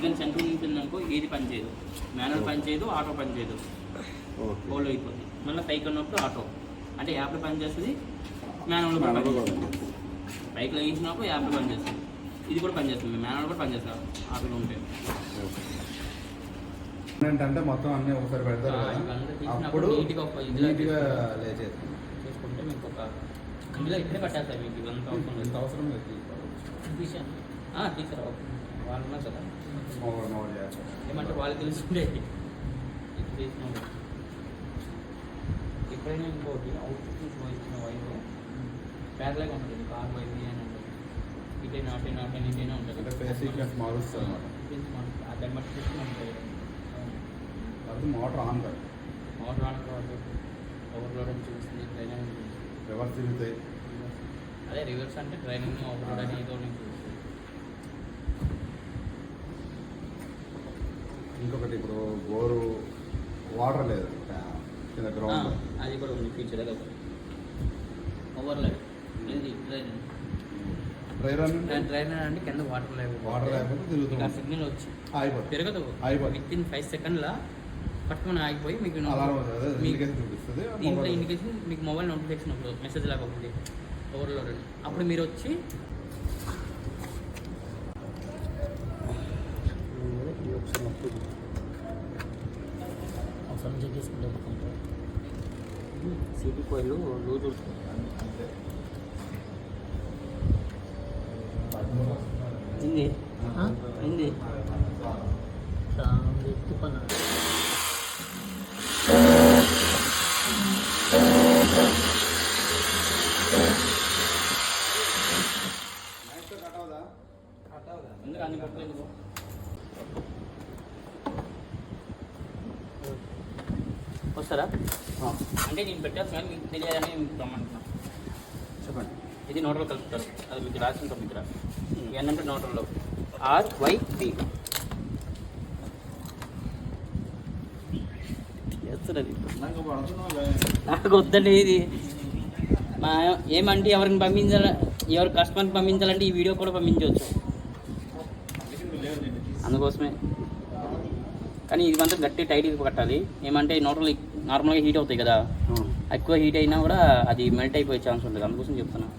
Even central ఉంటుందనుకో ఏది పని చేయదు, మాన్యువల్ పని చేయదు, ఆటో పని చేయదు, హోల్డ్ అయిపోతుంది. మళ్ళీ పైకి ఉన్నప్పుడు ఆటో అంటే యాప్లో పని చేస్తుంది, మాన్యువల్ కూడా పని చేస్తుంది. బైక్లో వేసినప్పుడు యాప్లో పని చేస్తుంది, ఇది కూడా పని చేస్తుంది, మాన్యువల్ కూడా పని చేస్తారు ఆటోలో ఉంటే. అంటే మొత్తం అన్నీ ఒకసారి పెడతారు, అప్పుడు నీట్గా చేసుకుంటే మీకు ఒక ఇందులో ఇక్కడే పట్టేస్తారు. మీకు ఇదంతా అవసరం లేదు, తీసారు వాళ్ళు ఉన్నారు కదా, ఏమంటే వాళ్ళు తెలుసుకుంటే ఇప్పుడు తీసిన ఎప్పుడైనా ఇంకోటి అవుట్పుట్ ఇచ్చిన వైర్ ప్యారలైగా ఉంటుంది, కార్ వైర్ అని ఉంటుంది, ఇటైనా అటైనా అటైనా ఇటైనా ఉంటుంది. దాన్ని బట్టి చూసుకుని ఉంటాయి. మోటార్ ఆన్ కాదు, మోటార్ ఆన్ కాదు, ఓవర్లోడ్ అని చూస్తుంది, ట్రైనింగ్ రివర్స్ తిరుగుతాయి. అదే రివర్స్ అంటే ట్రైనింగ్ ఓవర్లోడ్ అని ఏదో చూస్తుంది. ఇంకొకటి ఇప్పుడు బోరు వాటర్ లేదు కింద గ్రౌండ్, అది కూడా ఉంది ఫీచర్. అదే ఓవర్లోడ్ ఇది ట్రైనర్ అంటే కింద వాటర్ లేకపోతే తిరుగుతుంది, సిగ్నల్ వచ్చి పెరగదు, విత్ ఇన్ 5 సెకండ్ల పట్టుకొని ఆగిపోయి మీకు చూపిస్తుంది. దీంట్లో ఇండికేషన్ మీకు మొబైల్ నోటిఫికేషన్ అప్పుడు మెసేజ్ లాగా ఉంది ఓవర్లోడ్ అని. అప్పుడు మీరు వచ్చి అవసరం చెక్ చేసుకుంటారు. సిటీ కోయిల్ లూజ్ అయింది అయింది ఎత్తుపన్నా ఎందుకు అన్ని పట్టలేదు. వస్తారా అంటే నేను పెట్టాల్సిన మీకు తెలియాలని మీకు రమ్మంటున్నాను. చెప్పండి. ఇది నోట్లో కలుపుతారు, అది మీకు రాసి ఉంటుంది ఇక్కడ ఏంటంటే నోటల్లో RYP నాకు వద్దండి. ఇది ఏమంటే ఎవరిని పంపించాల, ఎవరు కస్టమర్ని పంపించాలంటే ఈ వీడియో కూడా పంపించవచ్చు, అందుకోసమే. కానీ ఇది మాత్రం గట్టి టైట్గా కట్టాలి. ఏమంటే నోటలు నార్మల్గా హీట్ అవుతాయి కదా, ఎక్కువ హీట్ అయినా కూడా అది మెల్ట్ అయిపోయే ఛాన్స్ ఉంటుంది, అందుకోసం చెప్తున్నా.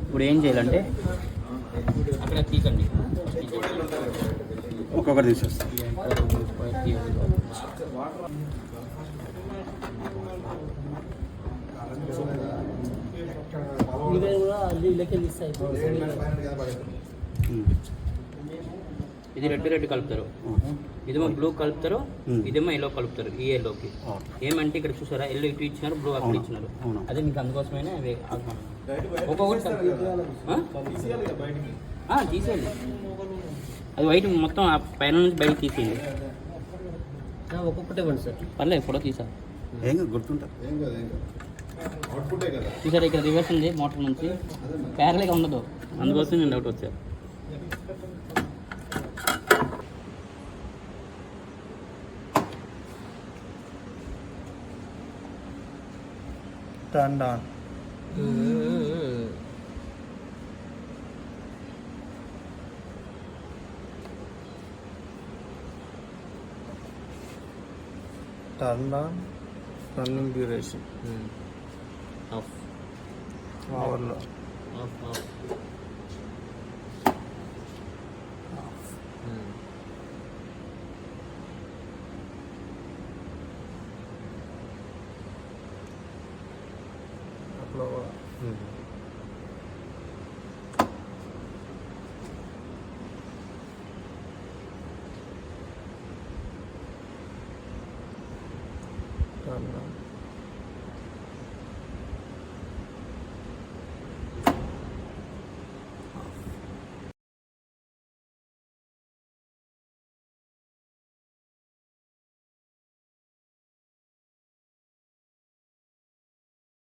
ఇప్పుడు ఏం చేయాలంటే అక్కడ తీసండి, ఒక్కొక్కటి తీసేస్తాం. ఇది రెడ్ కలుపుతారు, ఇదేమో బ్లూ కలుపుతారు, ఇదేమో ఎల్లో కలుపుతారు. ఈ ఎల్లోకి ఏమంటే ఇక్కడ చూసారా, ఎల్లో ఇటు ఇచ్చినారు, బ్లూ అక్కడ ఇచ్చినారు. అదే మీకు అందుకోసమైనా ఒక్కొక్కటి తీసేయండి. అది వైట్ మొత్తం పైన నుంచి బయటకు తీసేయండి. ఒక్కొక్కటే ఇవ్వండి సార్, పర్లేదు ఫోటో తీసా ఏం గుర్తుంటా. చూసారా ఇక్కడ రివర్స్ ఉంది మోటార్ నుంచి, ప్యారలేగా ఉండదు, అందుకోసం నేను డౌట్ వచ్చాను. Turned on. Turned on. Running duration. Off. Overload. Off. Upload. Turned on.